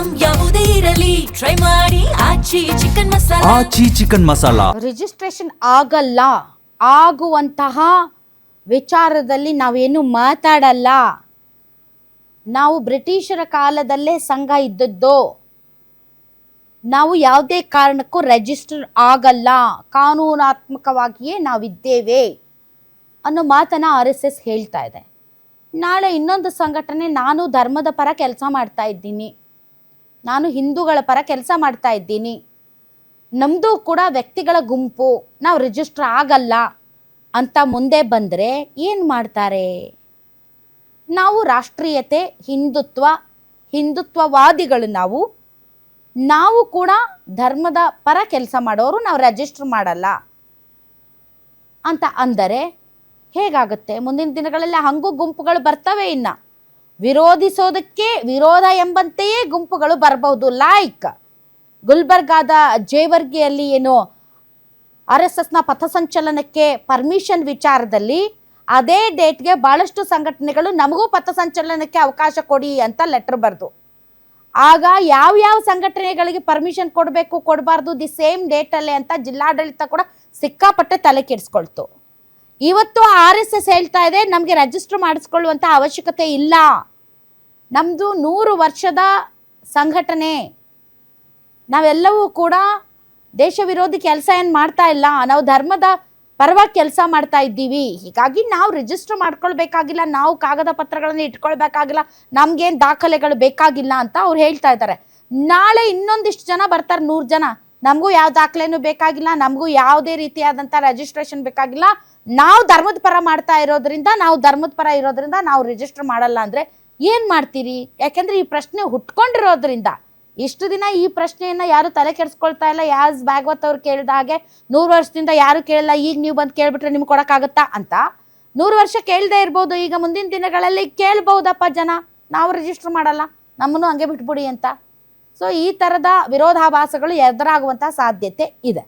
Item ಯಾವುದೇ ಇರಲಿ try ಮಾಡಿ ಆಚಿ ಚಿಕನ್ ಮಸಾಲಾ. ಆಚಿ ಚಿಕನ್ ಮಸಾಲಾ ರಿಜಿಸ್ಟ್ರೇಷನ್ ಆಗಲ್ಲ, ಆಗುವಂತಹ ವಿಚಾರದಲ್ಲಿ ನಾವೇನು ಮಾತಾಡಲ್ಲ. ನಾವು ಬ್ರಿಟಿಷರ ಕಾಲದಲ್ಲೇ ಸಂಘ ಇದ್ದದ್ದು. ನಾವು ಯಾವುದೇ ಕಾರಣಕ್ಕೂ ರಿಜಿಸ್ಟರ್ ಆಗಲ್ಲ, ಕಾನೂನಾತ್ಮಕವಾಗಿಯೇ ನಾವಿದ್ದೇವೆ ಅನ್ನೋ ಮಾತನ್ನು RSS ಹೇಳ್ತಾ ಇದೆ. ನಾಳೆ ಇನ್ನೊಂದು ಸಂಘಟನೆ, ನಾನು ಧರ್ಮದ ಪರ ಕೆಲಸ ಮಾಡ್ತಾ ಇದ್ದೀನಿ, ನಾನು ಹಿಂದೂಗಳ ಪರ ಕೆಲಸ ಮಾಡ್ತಾ ಇದ್ದೀನಿ, ನಮ್ಮದು ಕೂಡ ವ್ಯಕ್ತಿಗಳ ಗುಂಪು, ನಾವು ರಿಜಿಸ್ಟರ್ ಆಗಲ್ಲ ಅಂತ ಮುಂದೆ ಬಂದರೆ ಏನು ಮಾಡ್ತಾರೆ? ನಾವು ರಾಷ್ಟ್ರೀಯತೆ, ಹಿಂದುತ್ವವಾದಿಗಳು, ನಾವು ಕೂಡ ಧರ್ಮದ ಪರ ಕೆಲಸ ಮಾಡೋರು, ನಾವು ರಿಜಿಸ್ಟರ್ ಮಾಡಲ್ಲ ಅಂತ ಅಂದರೆ ಹೇಗಾಗುತ್ತೆ? ಮುಂದಿನ ದಿನಗಳಲ್ಲಿ ಹಂಗೂ ಗುಂಪುಗಳು ಬರ್ತವೆ. ಇನ್ನು ವಿರೋಧಿಸೋದಕ್ಕೆ ವಿರೋಧ ಎಂಬಂತೆಯೇ ಗುಂಪುಗಳು ಬರಬಹುದು. ಲೈಕ್ ಗುಲ್ಬರ್ಗಾದ ಜೇವರ್ಗಿಯಲ್ಲಿ ಏನು RSSನ ಪಥಸಂಚಲನಕ್ಕೆ ಪರ್ಮಿಷನ್ ವಿಚಾರದಲ್ಲಿ ಅದೇ ಡೇಟ್ಗೆ ಭಾಳಷ್ಟು ಸಂಘಟನೆಗಳು ನಮಗೂ ಪಥಸಂಚಲನಕ್ಕೆ ಅವಕಾಶ ಕೊಡಿ ಅಂತ ಲೆಟರ್ ಬರೆದು, ಆಗ ಯಾವ ಸಂಘಟನೆಗಳಿಗೆ ಪರ್ಮಿಷನ್ ಕೊಡಬೇಕು ಕೊಡಬಾರ್ದು ದಿ ಸೇಮ್ ಡೇಟಲ್ಲೇ ಅಂತ ಜಿಲ್ಲಾಡಳಿತ ಕೂಡ ಸಿಕ್ಕಾಪಟ್ಟೆ ತಲೆ ಕೆಡಿಸ್ಕೊಳ್ತು. ಇವತ್ತು RSS ಹೇಳ್ತಾ ಇದೆ ನಮಗೆ ರಿಜಿಸ್ಟರ್ ಮಾಡಿಸ್ಕೊಳ್ಳುವಂಥ ಅವಶ್ಯಕತೆ ಇಲ್ಲ, ನಮ್ಮದು 100 ವರ್ಷದ ಸಂಘಟನೆ, ನಾವೆಲ್ಲವೂ ಕೂಡ ದೇಶ ವಿರೋಧಿ ಕೆಲಸ ಏನು ಮಾಡ್ತಾ ಇಲ್ಲ, ನಾವು ಧರ್ಮದ ಪರವಾಗಿ ಕೆಲಸ ಮಾಡ್ತಾ ಇದ್ದೀವಿ, ಹೀಗಾಗಿ ನಾವು ರಿಜಿಸ್ಟರ್ ಮಾಡ್ಕೊಳ್ಬೇಕಾಗಿಲ್ಲ, ನಾವು ಕಾಗದ ಪತ್ರಗಳನ್ನು ಇಟ್ಕೊಳ್ಬೇಕಾಗಿಲ್ಲ, ನಮಗೇನು ದಾಖಲೆಗಳು ಬೇಕಾಗಿಲ್ಲ ಅಂತ ಅವ್ರು ಹೇಳ್ತಾ ಇದ್ದಾರೆ. ನಾಳೆ ಇನ್ನೊಂದಿಷ್ಟು ಜನ ಬರ್ತಾರೆ, 100 ಜನ, ನಮಗೂ ಯಾವ ದಾಖಲೆನೂ ಬೇಕಾಗಿಲ್ಲ, ನಮಗೂ ಯಾವುದೇ ರೀತಿಯಾದಂಥ ರಿಜಿಸ್ಟ್ರೇಷನ್ ಬೇಕಾಗಿಲ್ಲ, ನಾವು ಧರ್ಮದ ಪರ ಮಾಡ್ತಾ ಇರೋದ್ರಿಂದ, ನಾವು ರಿಜಿಸ್ಟರ್ ಮಾಡಲ್ಲ ಅಂದರೆ ಏನು ಮಾಡ್ತೀರಿ? ಯಾಕೆಂದರೆ ಈ ಪ್ರಶ್ನೆ ಹುಟ್ಕೊಂಡಿರೋದ್ರಿಂದ ಇಷ್ಟು ದಿನ ಈ ಪ್ರಶ್ನೆಯನ್ನು ಯಾರು ತಲೆ ಕೆಡಿಸ್ಕೊಳ್ತಾ ಇಲ್ಲ. ಯಾಸ್ ಭಾಗವತ್ ಅವ್ರು ಕೇಳಿದ ಹಾಗೆ 100 ವರ್ಷದಿಂದ ಯಾರು ಕೇಳಿಲ್ಲ, ಈಗ ನೀವು ಬಂದು ಕೇಳಿಬಿಟ್ರೆ ನಿಮ್ಗೆ ಕೊಡೋಕ್ಕಾಗತ್ತಾ ಅಂತ. 100 ವರ್ಷ ಕೇಳದೇ ಇರ್ಬೋದು, ಈಗ ಮುಂದಿನ ದಿನಗಳಲ್ಲಿ ಕೇಳ್ಬಹುದಪ್ಪ ಜನ, ನಾವು ರಿಜಿಸ್ಟರ್ ಮಾಡಲ್ಲ, ನಮ್ಮನ್ನು ಹಂಗೆ ಬಿಟ್ಬಿಡಿ ಅಂತ. ಸೊ ಈ ಥರದ ವಿರೋಧಾಭಾಸಗಳು ಎದುರಾಗುವಂಥ ಸಾಧ್ಯತೆ ಇದೆ.